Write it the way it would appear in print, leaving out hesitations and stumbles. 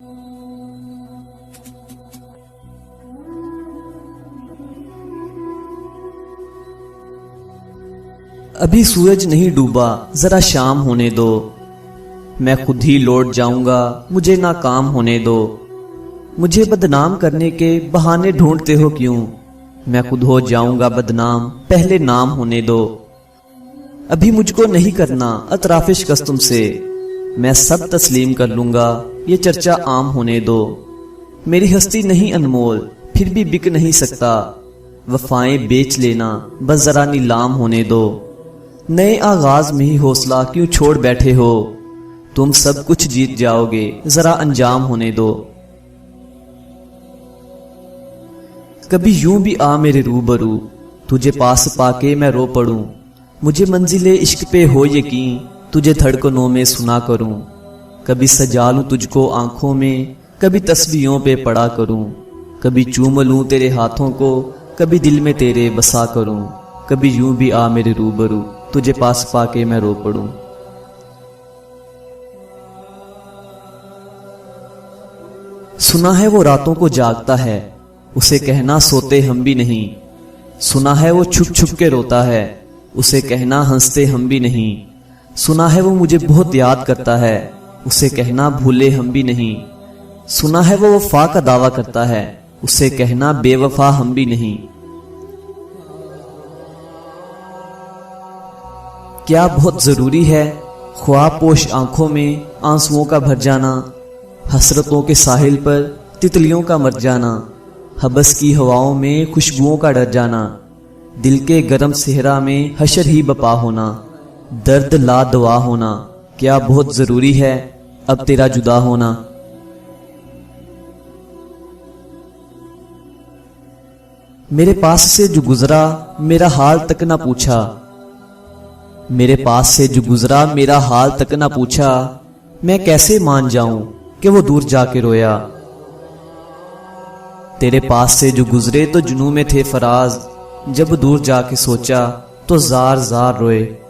ابھی سورج نہیں ڈوبا، ذرا شام ہونے دو، میں خود ہی لوٹ جاؤں گا، مجھے ناکام ہونے دو۔ مجھے بدنام کرنے کے بہانے ڈھونڈتے ہو کیوں؟ میں خود ہو جاؤں گا بدنام، پہلے نام ہونے دو۔ ابھی مجھ کو نہیں کرنا اطراف شکست تم سے، میں سب تسلیم کر لوں گا، یہ چرچا عام ہونے دو۔ میری ہستی نہیں انمول، پھر بھی بک نہیں سکتا، وفائیں بیچ لینا، بس ذرا نیلام ہونے دو۔ نئے آغاز میں ہی حوصلہ کیوں چھوڑ بیٹھے ہو؟ تم سب کچھ جیت جاؤ گے، ذرا انجام ہونے دو۔ کبھی یوں بھی آ میرے روبرو، تجھے پاس پا کے میں رو پڑوں، مجھے منزل عشق پہ ہو یقین، تجھے دھڑکنوں میں سنا کروں۔ کبھی سجا لوں تجھ کو آنکھوں میں، کبھی تسبیحوں پہ پڑا کروں، کبھی چوم لوں تیرے ہاتھوں کو، کبھی دل میں تیرے بسا کروں۔ کبھی یوں بھی آ میرے روبرو، تجھے پاس پا کے میں رو پڑوں۔ سنا ہے وہ راتوں کو جاگتا ہے، اسے کہنا سوتے ہم بھی نہیں۔ سنا ہے وہ چھپ چھپ کے روتا ہے، اسے کہنا ہنستے ہم بھی نہیں۔ سنا ہے وہ مجھے بہت یاد کرتا ہے، اسے کہنا بھولے ہم بھی نہیں۔ سنا ہے وہ وفا کا دعویٰ کرتا ہے، اسے کہنا بے وفا ہم بھی نہیں۔ کیا بہت ضروری ہے خواب پوش آنکھوں میں آنسوؤں کا بھر جانا، حسرتوں کے ساحل پر تتلیوں کا مر جانا، حبس کی ہواؤں میں خوشبوؤں کا ڈر جانا، دل کے گرم صحرا میں حشر ہی بپا ہونا، درد لا دوا ہونا۔ کیا بہت ضروری ہے اب تیرا جدا ہونا؟ میرے پاس سے جو گزرا میرا حال تک نہ پوچھا، میرے پاس سے جو گزرا میرا حال تک نہ پوچھا، میں کیسے مان جاؤں کہ وہ دور جا کے رویا۔ تیرے پاس سے جو گزرے تو جنوں میں تھے فراز، جب دور جا کے سوچا تو زار زار روئے۔